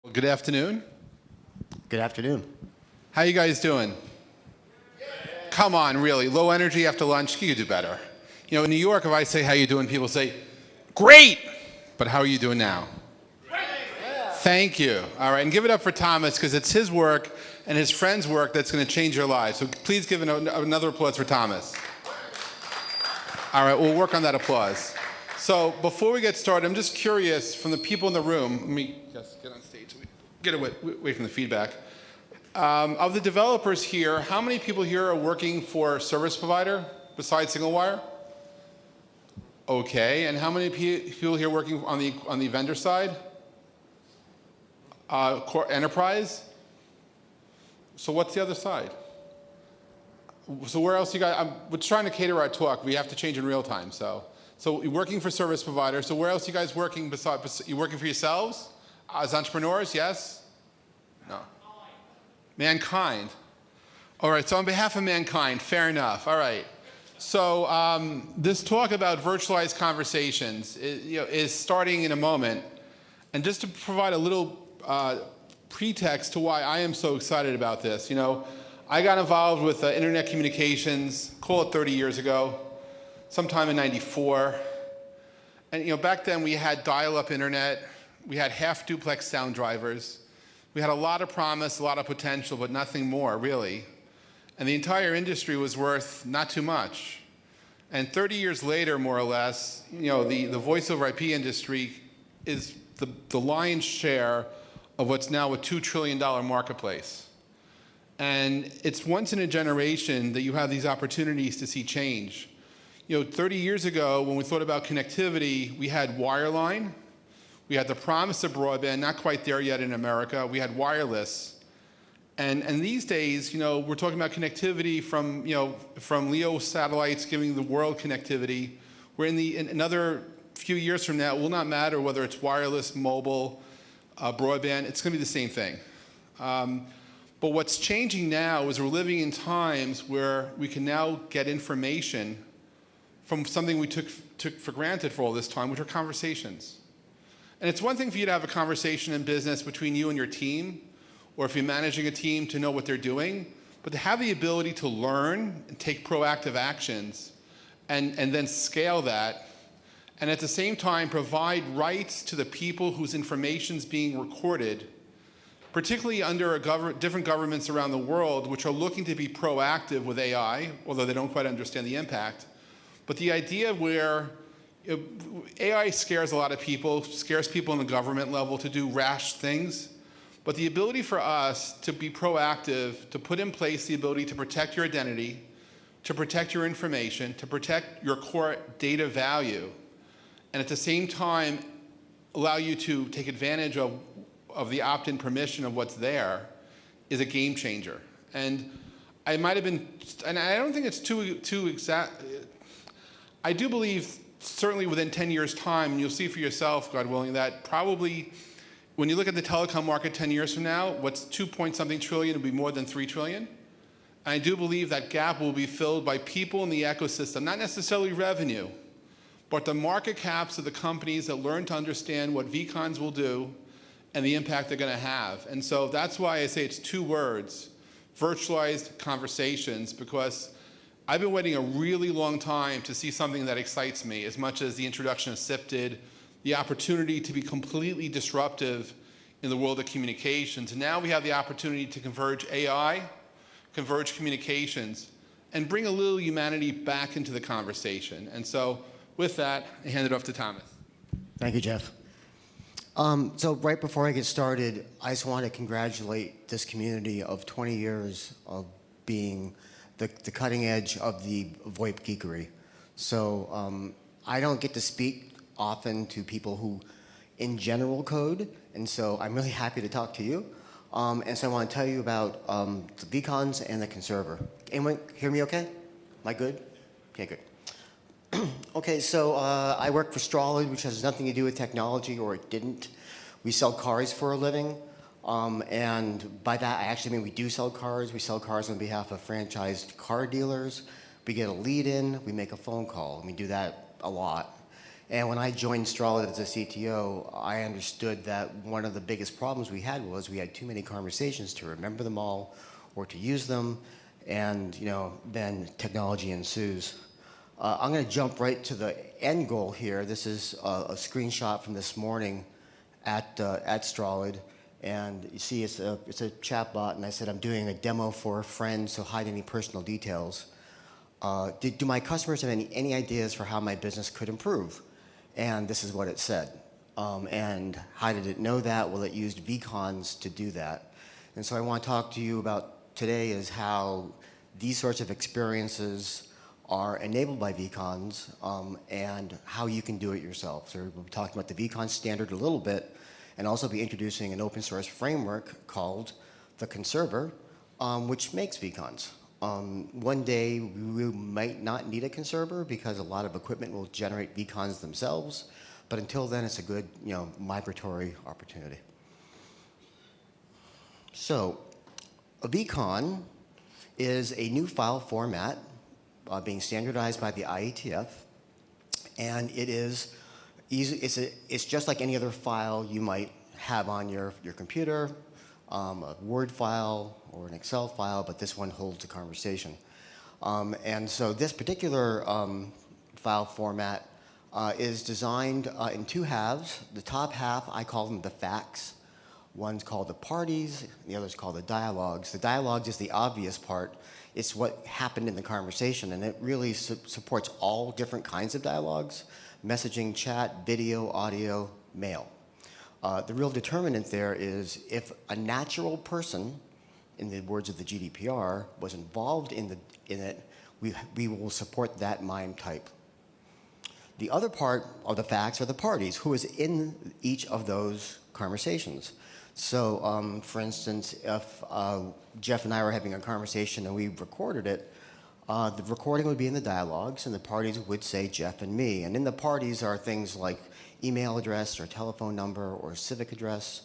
Well, good afternoon. Good afternoon. How you guys doing? Come on, really. Low energy after lunch? You could do better. You know, in New York, if I say how you doing, people say, great! But how are you doing now? Great! Thank you. All right, and give it up for Thomas, because it's his work and his friend's work that's going to change your lives. So please give another applause for Thomas. All right, we'll work on that applause. So before we get started, I'm just curious from the people in the room. Let me just get on stage so we get away from the feedback. Of the developers here, how many people here are working for a service provider besides single wire? Okay, and how many people here working on the vendor side? Enterprise? So what's the other side? So where else you guys? We're trying to cater our talk. We have to change in real time. So you're working for service providers. So where else you guys working besides? You working for yourselves as entrepreneurs? Yes? No. Mankind. All right. So on behalf of mankind, fair enough. All right. So this talk about virtualized conversations is starting in a moment, and just to provide a little pretext to why I am so excited about this, I got involved with internet communications, call it 30 years ago, sometime in '94. And back then we had dial-up internet, we had half duplex sound drivers, we had a lot of promise, a lot of potential, but nothing more really. And the entire industry was worth not too much. And 30 years later, more or less, the voice over IP industry is the lion's share of what's now a $2 trillion marketplace. And it's once in a generation that you have these opportunities to see change. 30 years ago, when we thought about connectivity, we had wireline, we had the promise of broadband, not quite there yet in America, we had wireless. And these days, we're talking about connectivity from LEO satellites giving the world connectivity. We're in another few years from now, it will not matter whether it's wireless, mobile, broadband, it's going to be the same thing. But what's changing now is we're living in times where we can now get information from something we took for granted for all this time, which are conversations. And it's one thing for you to have a conversation in business between you and your team, or if you're managing a team, to know what they're doing, but to have the ability to learn and take proactive actions and then scale that, and at the same time provide rights to the people whose information is being recorded, particularly under different governments around the world which are looking to be proactive with AI, although they don't quite understand the impact. But the idea where AI scares a lot of people, scares people on the government level to do rash things, but the ability for us to be proactive, to put in place the ability to protect your identity, to protect your information, to protect your core data value, and at the same time allow you to take advantage of the opt-in permission of what's there, is a game changer. And I might have been, and I don't think it's too exact. I do believe certainly within 10 years' time, and you'll see for yourself, God willing, that probably when you look at the telecom market 10 years from now, what's 2-point-something trillion will be more than 3 trillion. And I do believe that gap will be filled by people in the ecosystem, not necessarily revenue, but the market caps of the companies that learn to understand what vCons will do and the impact they're going to have. And so that's why I say it's 2 words, virtualized conversations, because I've been waiting a really long time to see something that excites me as much as the introduction of SIP did, the opportunity to be completely disruptive in the world of communications. And now we have the opportunity to converge AI, converge communications, and bring a little humanity back into the conversation. And so with that, I hand it off to Thomas. Thank you, Jeff. So right before I get started, I just want to congratulate this community of 20 years of being the cutting edge of the VoIP geekery. So I don't get to speak often to people who in general code, and so I'm really happy to talk to you. And so I want to tell you about the vCons and the conserver. Anyone hear me okay? Am I good? Okay, good. Okay, so I work for Strolid, which has nothing to do with technology, or it didn't. We sell cars for a living. And by that, I actually mean we do sell cars. We sell cars on behalf of franchised car dealers. We get a lead in, we make a phone call, and we do that a lot. And when I joined Strolid as a CTO, I understood that one of the biggest problems we had was we had too many conversations to remember them all or to use them, and then technology ensues. I'm going to jump right to the end goal here. This is a screenshot from this morning at Strolid, and you see it's a chat bot, and I said I'm doing a demo for a friend, so hide any personal details. Do my customers have any ideas for how my business could improve? And this is what it said. And how did it know that? Well, it used vCons to do that. And so I want to talk to you about today is how these sorts of experiences are enabled by vCons, and how you can do it yourself. So we'll be talking about the vCon standard a little bit, and also be introducing an open source framework called the Conserver, which makes vCons. One day we might not need a conserver because a lot of equipment will generate vCons themselves, but until then it's a good migratory opportunity. So a vCon is a new file format being standardized by the IETF, and it is easy. It's just like any other file you might have on your computer, a Word file or an Excel file, but this one holds a conversation. And so this particular file format is designed in two halves. The top half, I call them the facts. One's called the parties, and the other's called the dialogues. The dialogues is the obvious part. It's what happened in the conversation, and it really supports all different kinds of dialogues: messaging, chat, video, audio, mail. The real determinant there is if a natural person, in the words of the GDPR, was involved in it, we will support that MIME type. The other part of the facts are the parties, who is in each of those conversations. So, for instance, if Jeff and I were having a conversation and we recorded it, the recording would be in the dialogues, and the parties would say Jeff and me. And in the parties are things like email address or telephone number or civic address,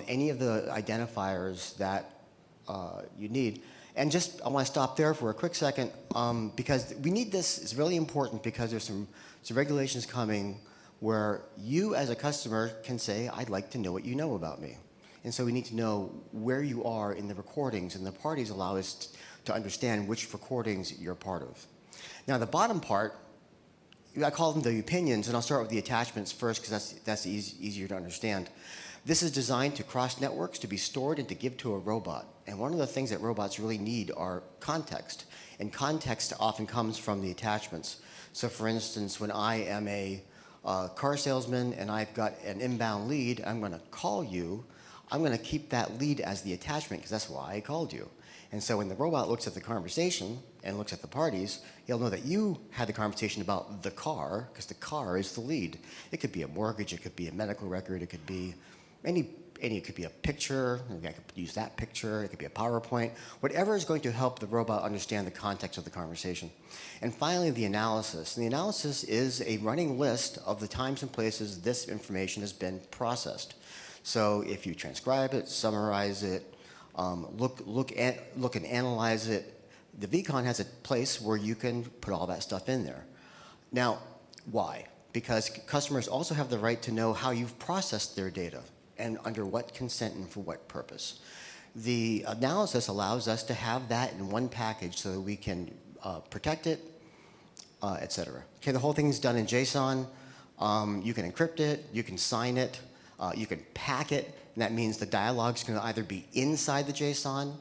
any of the identifiers that you need. And I want to stop there for a quick second, because we need this. It's really important because there's some regulations coming where you as a customer can say, I'd like to know what you know about me. And so we need to know where you are in the recordings, and the parties allow us to understand which recordings you're part of. Now the bottom part, I call them the opinions, and I'll start with the attachments first because that's easier to understand. This is designed to cross networks, to be stored and to give to a robot. And one of the things that robots really need are context. And context often comes from the attachments. So for instance, when I am a car salesman and I've got an inbound lead, I'm going to call you. I'm going to keep that lead as the attachment because that's why I called you. And so when the robot looks at the conversation and looks at the parties, he'll know that you had the conversation about the car because the car is the lead. It could be a mortgage, it could be a medical record, it could be it could be a picture, maybe I could use that picture, it could be a PowerPoint, whatever is going to help the robot understand the context of the conversation. And finally, the analysis. And the analysis is a running list of the times and places this information has been processed. So if you transcribe it, summarize it, look and analyze it, the vCon has a place where you can put all that stuff in there. Now, why? Because customers also have the right to know how you've processed their data and under what consent and for what purpose. The analysis allows us to have that in one package so that we can protect it, et cetera. Okay, the whole thing is done in JSON. You can encrypt it, you can sign it, you can pack it, and that means the dialogue's going to either be inside the JSON,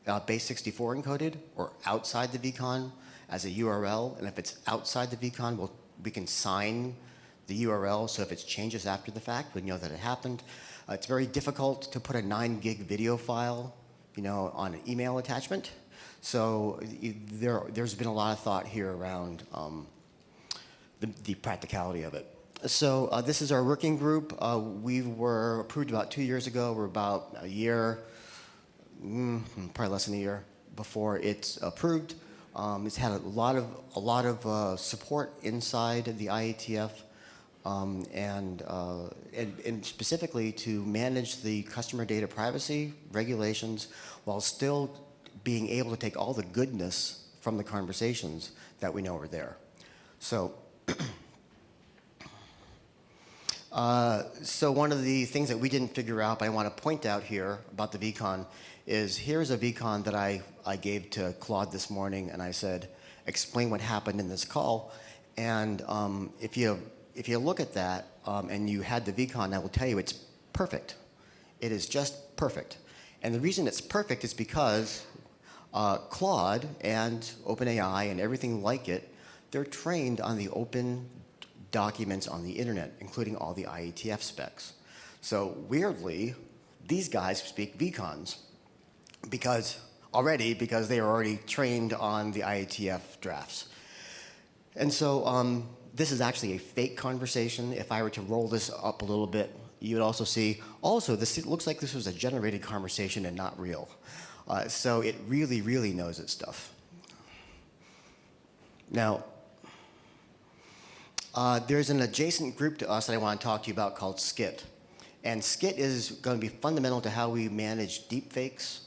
base64 encoded, or outside the vCon as a URL. And if it's outside the vCon, we can sign the URL, so if it changes after the fact, we know that it happened. It's very difficult to put a 9 gig video file, on an email attachment. So there's been a lot of thought here around the practicality of it. So this is our working group. We were approved about 2 years ago. We're about a year, probably less than a year before it's approved. It's had a lot of support inside the IETF, and specifically to manage the customer data privacy regulations while still being able to take all the goodness from the conversations that we know are there. So So one of the things that we didn't figure out, but I want to point out here about the vCon, is here's a vCon that I gave to Claude this morning, and I said, explain what happened in this call. And if you look at that and you had the vCon, I will tell you it's perfect. It is just perfect. And the reason it's perfect is because Claude and OpenAI and everything like it, they're trained on the open documents on the internet, including all the IETF specs. So weirdly, these guys speak vCons because they are already trained on the IETF drafts. And so this is actually a fake conversation. If I were to roll this up a little bit, you would also see, this looks like this was a generated conversation and not real. So it really, really knows its stuff. Now, there's an adjacent group to us that I want to talk to you about called SCIT. And SCIT is going to be fundamental to how we manage deepfakes,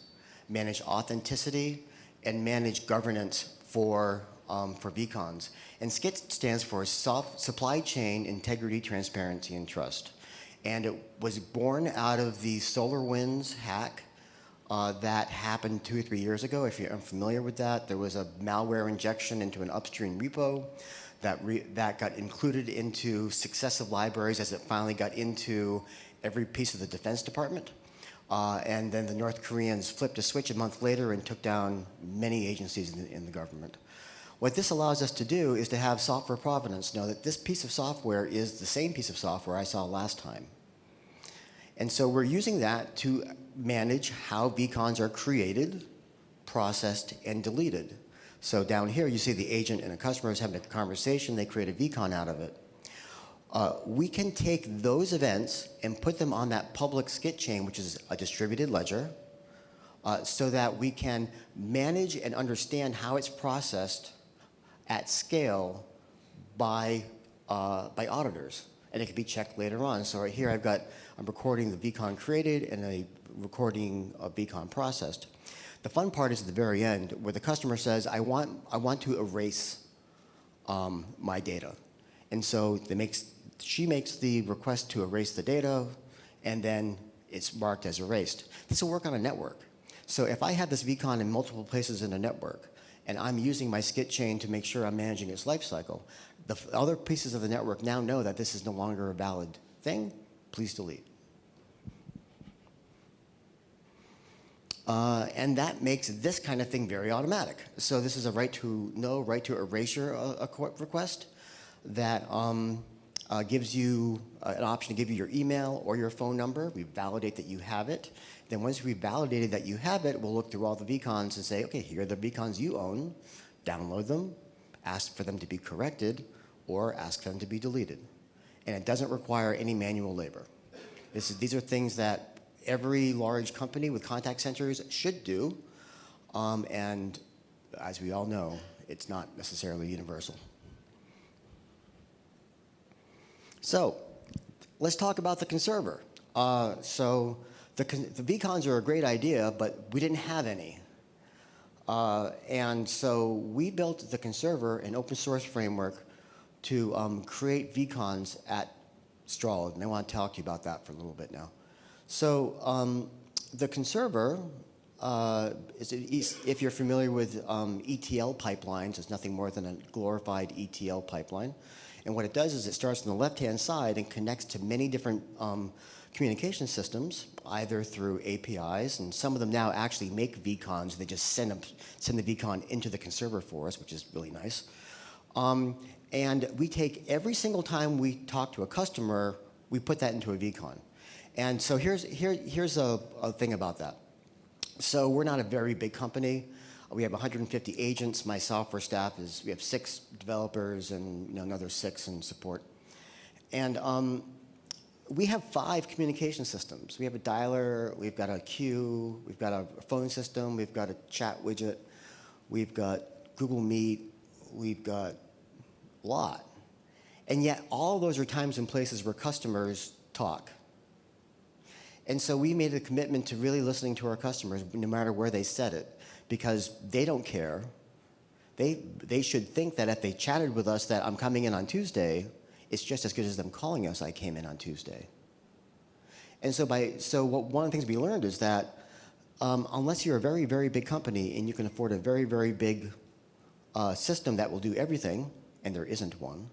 manage authenticity, and manage governance for vCons. And SCIT stands for Supply Chain Integrity, Transparency, and Trust. And it was born out of the SolarWinds hack that happened 2 or 3 years ago. If you're unfamiliar with that, there was a malware injection into an upstream repo that got included into successive libraries as it finally got into every piece of the Defense Department. And then the North Koreans flipped a switch a month later and took down many agencies in the government. What this allows us to do is to have software provenance know that this piece of software is the same piece of software I saw last time. And so we're using that to manage how vCons are created, processed, and deleted. So down here, you see the agent and the customer is having a conversation. They create a vCon out of it. We can take those events and put them on that public SCIT chain, which is a distributed ledger, so that we can manage and understand how it's processed at scale by auditors. And it can be checked later on. So right here, I'm recording the vCon created and a recording of vCon processed. The fun part is at the very end, where the customer says, I want to erase my data. And so she makes the request to erase the data, and then it's marked as erased. This will work on a network. So if I have this vCon in multiple places in a network, and I'm using my SCIT chain to make sure I'm managing its life cycle, the other pieces of the network now know that this is no longer a valid thing. Please delete. And that makes this kind of thing very automatic. So this is a right to erasure request that gives you an option to give you your email or your phone number. We validate that you have it. Then once we've validated that you have it, we'll look through all the vCons and say, okay, here are the vCons you own. Download them, ask for them to be corrected, or ask them to be deleted. And it doesn't require any manual labor. These are things that every large company with contact centers should do. And as we all know, it's not necessarily universal. So let's talk about the conserver. So the vCons are a great idea, but we didn't have any. And so we built the conserver, an open source framework, to create vCons at Strolid. And I want to talk to you about that for a little bit now. So the conserver, if you're familiar with ETL pipelines, it's nothing more than a glorified ETL pipeline. And what it does is it starts on the left-hand side and connects to many different communication systems, either through APIs, and some of them now actually make vCons. They just send the vCon into the conserver for us, which is really nice. And we take every single time we talk to a customer, we put that into a vCon. And so here's a thing about that. So we're not a very big company. We have 150 agents. My software staff we have 6 developers and another 6 in support. And we have 5 communication systems. We have a dialer, we've got a queue, we've got a phone system, we've got a chat widget, we've got Google Meet, we've got a lot. And yet all of those are times and places where customers talk. And so we made a commitment to really listening to our customers, no matter where they said it, because they don't care. They should think that if they chatted with us that I'm coming in on Tuesday, it's just as good as them calling us, I came in on Tuesday. And so one of the things we learned is that unless you're a very, very big company and you can afford a very, very big system that will do everything, and there isn't one,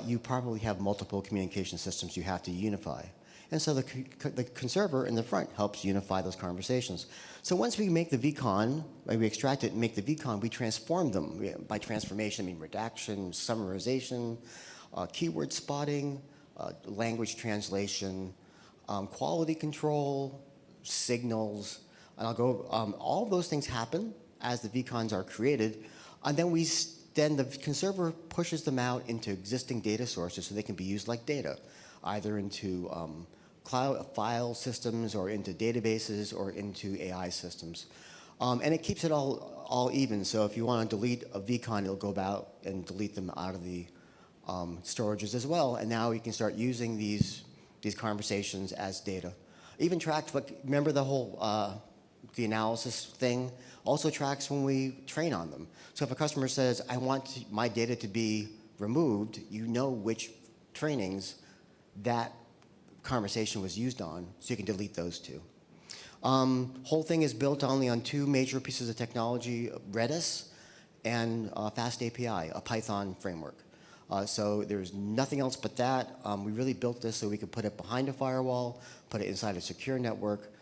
you probably have multiple communication systems you have to unify. And so the conserver in the front helps unify those conversations. So once we make the vCon, we extract it and make the vCon, we transform them. By transformation, I mean redaction, summarization, keyword spotting, language translation, quality control, signals, and I'll go, all those things happen as the vCons are created, and then the conserver pushes them out into existing data sources so they can be used like data, either into cloud file systems or into databases or into AI systems. And it keeps it all even. So if you want to delete a vCon, it'll go about and delete them out of the storages as well. And now you can start using these conversations as data. Even tracked, remember the whole the analysis thing? Also tracks when we train on them. So if a customer says, I want my data to be removed, you know which trainings that conversation was used on, so you can delete those too. Whole thing is built only on two major pieces of technology, Redis and Fast API, a Python framework. So there's nothing else but that. We really built this so we could put it behind a firewall, put it inside a secure network,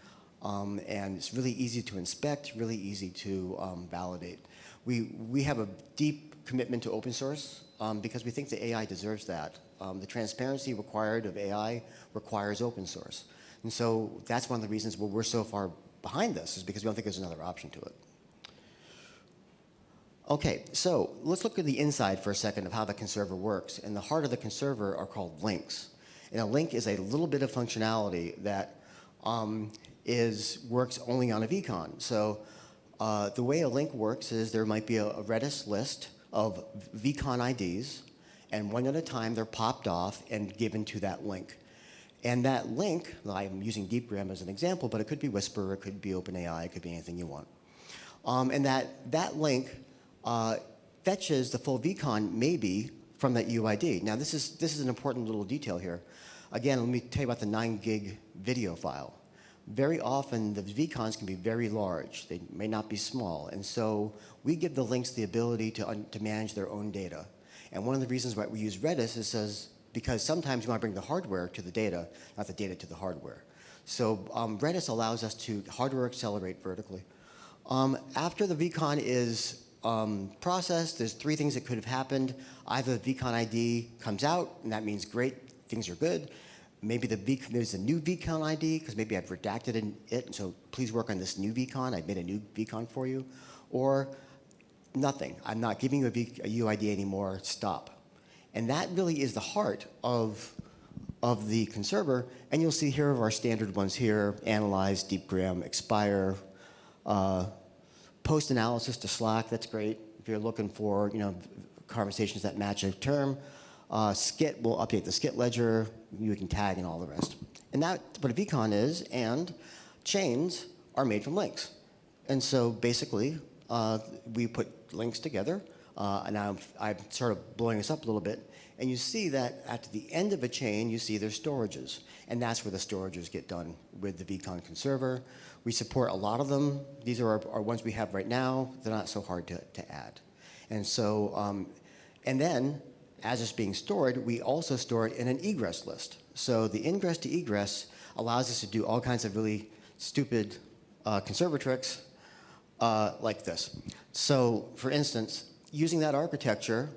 and it's really easy to inspect, really easy to validate. We have a deep commitment to open source because we think the AI deserves that. The transparency required of AI requires open source. And so that's one of the reasons why we're so far behind this, is because we don't think there's another option to it. Okay, so let's look at the inside for a second of how the conserver works. In the heart of the conserver are called links. And a link is a little bit of functionality that works only on a vCon. So the way a link works is there might be a Redis list of vCon IDs, and one at a time they're popped off and given to that link. And that link, I'm using DeepGram as an example, but it could be Whisper, it could be OpenAI, it could be anything you want. And that link fetches the full vCon maybe from that UID. Now this is an important little detail here. Again, let me tell you about the 9 gig video file. Very often the vCons can be very large. They may not be small. And so we give the links the ability to manage their own data. And one of the reasons why we use Redis is because sometimes you want to bring the hardware to the data, not the data to the hardware. So Redis allows us to hardware accelerate vertically. After the vCon is processed, there's 3 things that could have happened. Either the vCon ID comes out, and that means great, things are good. Maybe there's a new vCon ID, because maybe I've redacted it, and so please work on this new vCon. I've made a new vCon for you. Or nothing. I'm not giving you a UID anymore. Stop. And that really is the heart of the conserver. And you'll see here are our standard ones here: analyze, DeepGram, expire, post analysis to Slack. That's great if you're looking for conversations that match a term. Skit will update the Skit ledger. You can tag and all the rest. And that's what a vCon is. And chains are made from links. And so basically, we put links together. And I'm sort of blowing this up a little bit. And you see that at the end of a chain, you see there's storages. And that's where the storages get done with the vCon conserver. We support a lot of them. These are our ones we have right now. They're not so hard to add. And so, and then, as it's being stored, we also store it in an egress list. So the ingress to egress allows us to do all kinds of really stupid conserver tricks like this. So for instance, using that architecture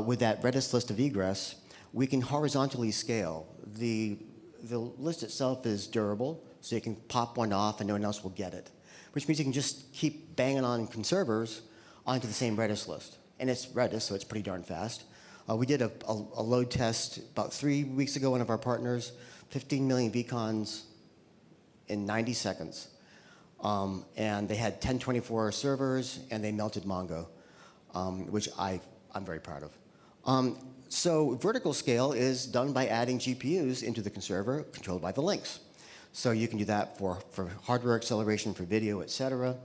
with that Redis list of egress, we can horizontally scale. The list itself is durable, so you can pop one off and no one else will get it, which means you can just keep banging on conservers onto the same Redis list. And it's Redis, so it's pretty darn fast. We did a load test about 3 weeks ago, one of our partners, 15 million vCons in 90 seconds. And they had 1024 servers, and they melted Mongo, which I'm very proud of. So vertical scale is done by adding GPUs into the conserver, controlled by the links. So you can do that for hardware acceleration, for video, et cetera.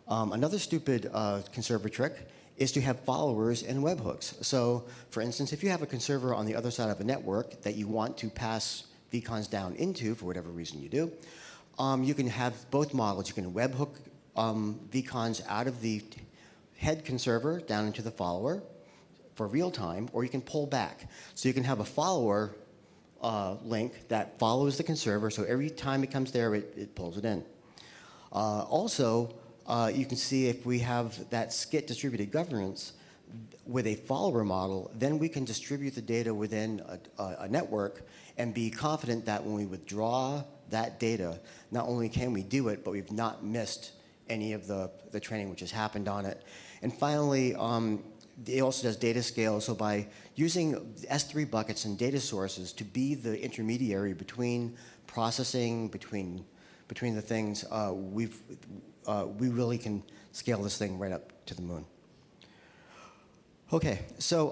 Another stupid conserver trick is to have followers and webhooks. So, for instance, if you have a conserver on the other side of a network that you want to pass vCons down into, for whatever reason you do, you can have both models. You can webhook vCons out of the head conserver down into the follower for real time, or you can pull back. So you can have a follower link that follows the conserver, so every time it comes there, it pulls it in. Also, you can see if we have that SCIT distributed governance with a follower model, then we can distribute the data within a network and be confident that when we withdraw that data, not only can we do it, but we've not missed any of the training which has happened on it. And finally, it also does data scale. So by using S3 buckets and data sources to be the intermediary between processing, between the things, we really can scale this thing right up to the moon. Okay, so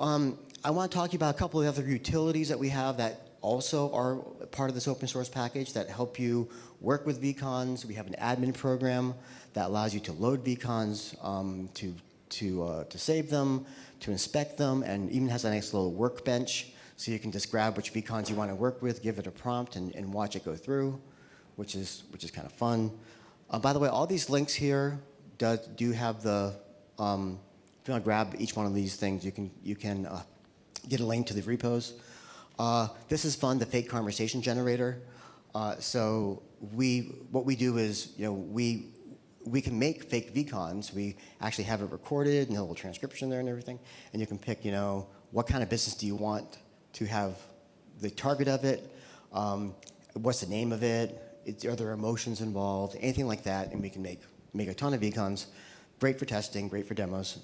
I want to talk to you about a couple of other utilities that we have that also are part of this open source package that help you work with vCons. We have an admin program that allows you to load vCons, to save them, to inspect them, and even has a nice little workbench so you can just grab which vCons you want to work with, give it a prompt, and watch it go through, which is kind of fun. By the way, all these links here do have the. If you want to grab each one of these things, you can get a link to the repos. This is fun, the fake conversation generator. So what we do is, we can make fake vCons. We actually have it recorded and a little transcription there and everything. And you can pick, what kind of business do you want to have the target of it? What's the name of it? Are there emotions involved? Anything like that, and we can make a ton of vCons. Great for testing, great for demos.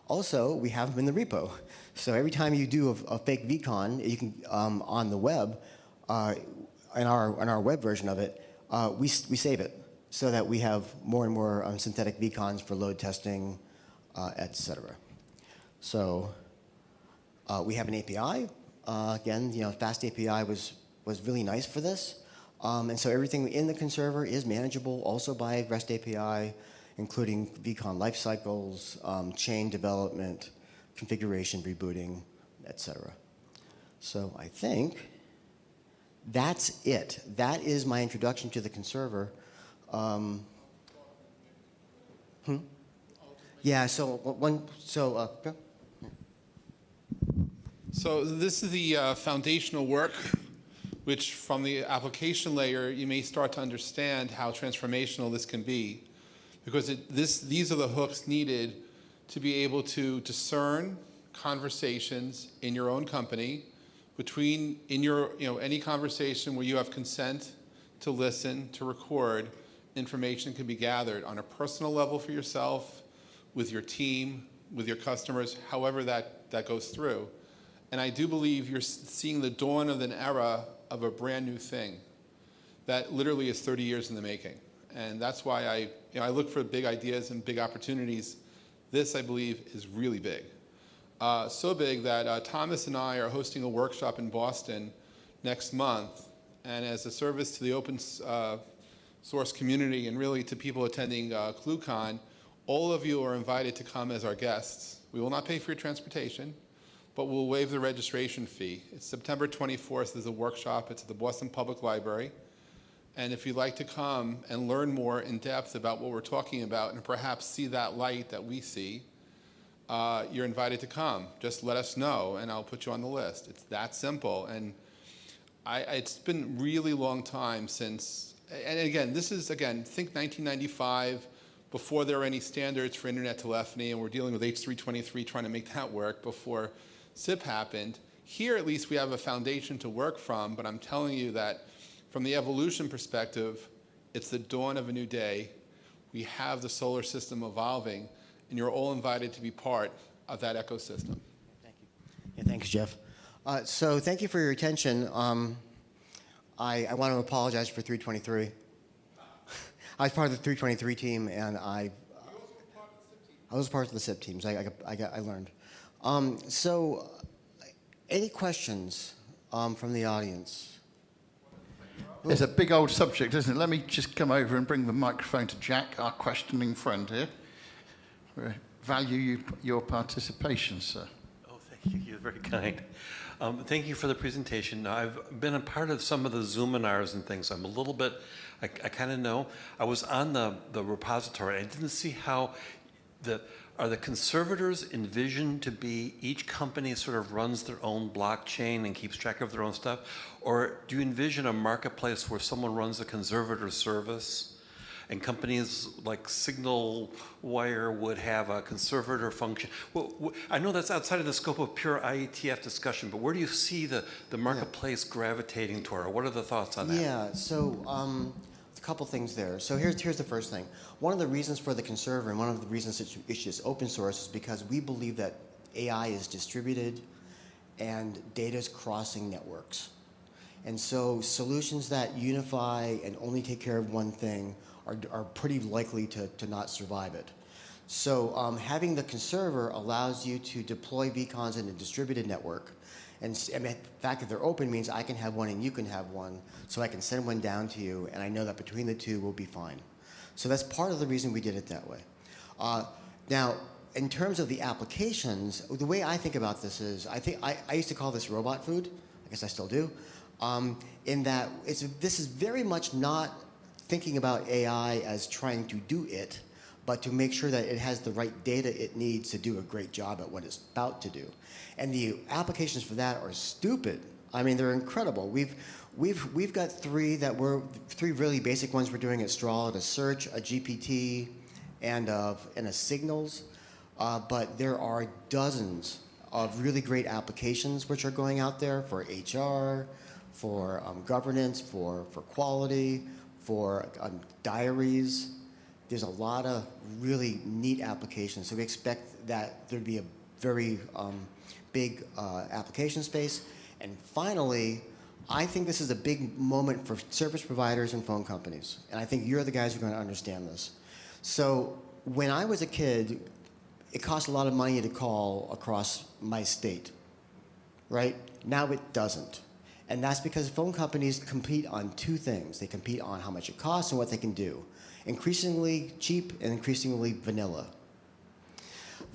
Also, we have them in the repo. So every time you do a fake vCon, you can on the web, in our web version of it, we save it so that we have more and more synthetic vCons for load testing, etc. So we have an API. Again, Fast API was really nice for this. And so everything in the conserver is manageable also by REST API, including vCon lifecycles, chain development, configuration, rebooting, etc. So I think that's it. That is my introduction to the conserver. Yeah. So this is the foundational work, which from the application layer, you may start to understand how transformational this can be. Because these are the hooks needed to be able to discern conversations in your own company any conversation where you have consent to listen, to record, information can be gathered on a personal level for yourself, with your team, with your customers, however that goes through. And I do believe you're seeing the dawn of an era of a brand new thing that literally is 30 years in the making. And that's why I look for big ideas and big opportunities. This, I believe, is really big. So big that Thomas and I are hosting a workshop in Boston next month. And as a service to the open source community and really to people attending ClueCon, all of you are invited to come as our guests. We will not pay for your transportation, but we'll waive the registration fee. It's September 24th. There's a workshop. It's at the Boston Public Library. And if you'd like to come and learn more in depth about what we're talking about and perhaps see that light that we see, you're invited to come. Just let us know, and I'll put you on the list. It's that simple. And it's been a really long time since, and again, think 1995, before there were any standards for internet telephony, and we're dealing with H323 trying to make that work before SIP happened. Here, at least, we have a foundation to work from, but I'm telling you that from the evolution perspective, it's the dawn of a new day. We have the solar system evolving, and you're all invited to be part of that ecosystem. Thank you. Yeah, thanks, Jeff. So thank you for your attention. I want to apologize for 323. I was part of the 323 team, and I was part of the SIP teams. I learned. So any questions from the audience? It's a big old subject, isn't it? Let me just come over and bring the microphone to Jack, our questioning friend here. We're value your participation, sir. Oh, thank you. You're very kind. Thank you for the presentation. I've been a part of some of the Zoominars and things. I'm a little bit, I kind of know. I was on the repository. I didn't see how are the conservators envisioned to be each company sort of runs their own blockchain and keeps track of their own stuff? Or do you envision a marketplace where someone runs a conservator service and companies like Signal Wire would have a conservator function? Well, I know that's outside of the scope of pure IETF discussion, but where do you see the marketplace gravitating toward? Or what are the thoughts on that? Yeah, so a couple things there. So here's the first thing. One of the reasons for the conservator and one of the reasons it's just open source is because we believe that AI is distributed and data is crossing networks. And so solutions that unify and only take care of one thing are pretty likely to not survive it. So having the conserver allows you to deploy vCons in a distributed network. And the fact that they're open means I can have one and you can have one, so I can send one down to you, and I know that between the two we'll be fine. So that's part of the reason we did it that way. Now, in terms of the applications, the way I think about this is, I used to call this robot food. I guess I still do. In that this is very much not thinking about AI as trying to do it, but to make sure that it has the right data it needs to do a great job at what it's about to do. And the applications for that are stupid. I mean, they're incredible. We've got three really basic ones we're doing at Strolid: a search, a GPT, and a signals. But there are dozens of really great applications which are going out there for HR, for governance, for quality, for diaries. There's a lot of really neat applications. So we expect that there'd be a very big application space. And finally, I think this is a big moment for service providers and phone companies. And I think you're the guys who are going to understand this. So when I was a kid, it cost a lot of money to call across my state, right? Now it doesn't. And that's because phone companies compete on two things. They compete on how much it costs and what they can do. Increasingly cheap and increasingly vanilla.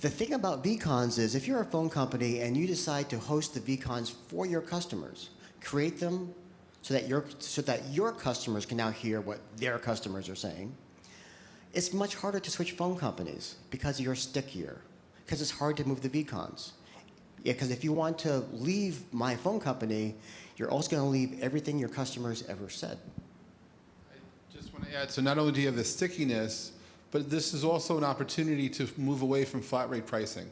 The thing about vCons is if you're a phone company and you decide to host the vCons for your customers, create them so that your customers can now hear what their customers are saying, it's much harder to switch phone companies because you're stickier, because it's hard to move the vCons. Yeah, because if you want to leave my phone company, you're also going to leave everything your customers ever said. I just want to add, so not only do you have the stickiness, but this is also an opportunity to move away from flat rate pricing.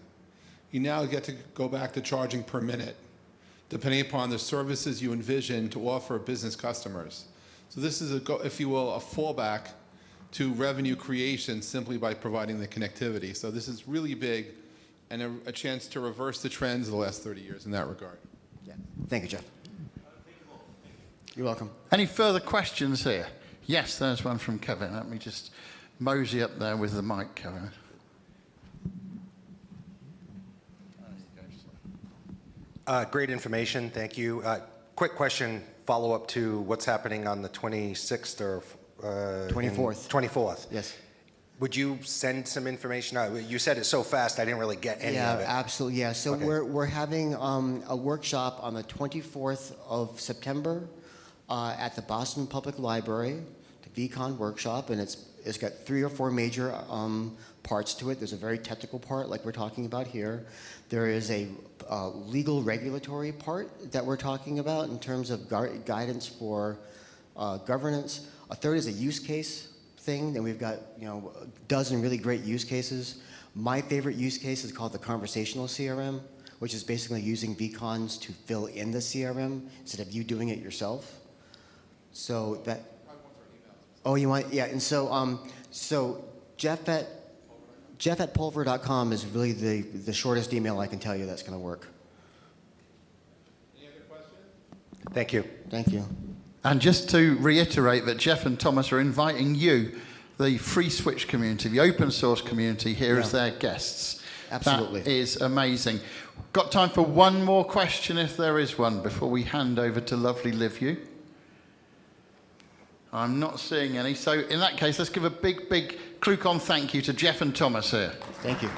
You now get to go back to charging per minute, depending upon the services you envision to offer business customers. So this is, if you will, a fallback to revenue creation simply by providing the connectivity. So this is really big and a chance to reverse the trends of the last 30 years in that regard. Yeah. Thank you, Jeff. You're welcome. Any further questions here? Yes, there's one from Kevin. Let me just mosey up there with the mic, Kevin. Great information, thank you. Quick question, follow up to what's happening on the 26th or 24th. 24th. Yes. Would you send some information out? You said it so fast, I didn't really get any of it. Yeah, absolutely. Yeah. So Okay. we're having a workshop on the 24th of September at the Boston Public Library, the vCon workshop, and it's got 3 or 4 major parts to it. There's a very technical part, like we're talking about here. There is a legal regulatory part that we're talking about in terms of guidance for governance. A third is a use case thing, and we've got a dozen really great use cases. My favorite use case is called the conversational CRM, which is basically using vCons to fill in the CRM instead of you doing it yourself. So that. Oh, you want? Yeah, and so Jeff at Pulver.com is really the shortest email I can tell you that's going to work. Any other questions? Thank you. Thank you. And just to reiterate that Jeff and Thomas are inviting you, the free switch community, the open source community, here as their guests. Absolutely. That is amazing. Got time for one more question, if there is one, before we hand over to lovely Liv-You. I'm not seeing any. So in that case, let's give a big, big ClueCon thank you to Jeff and Thomas here. Thank you.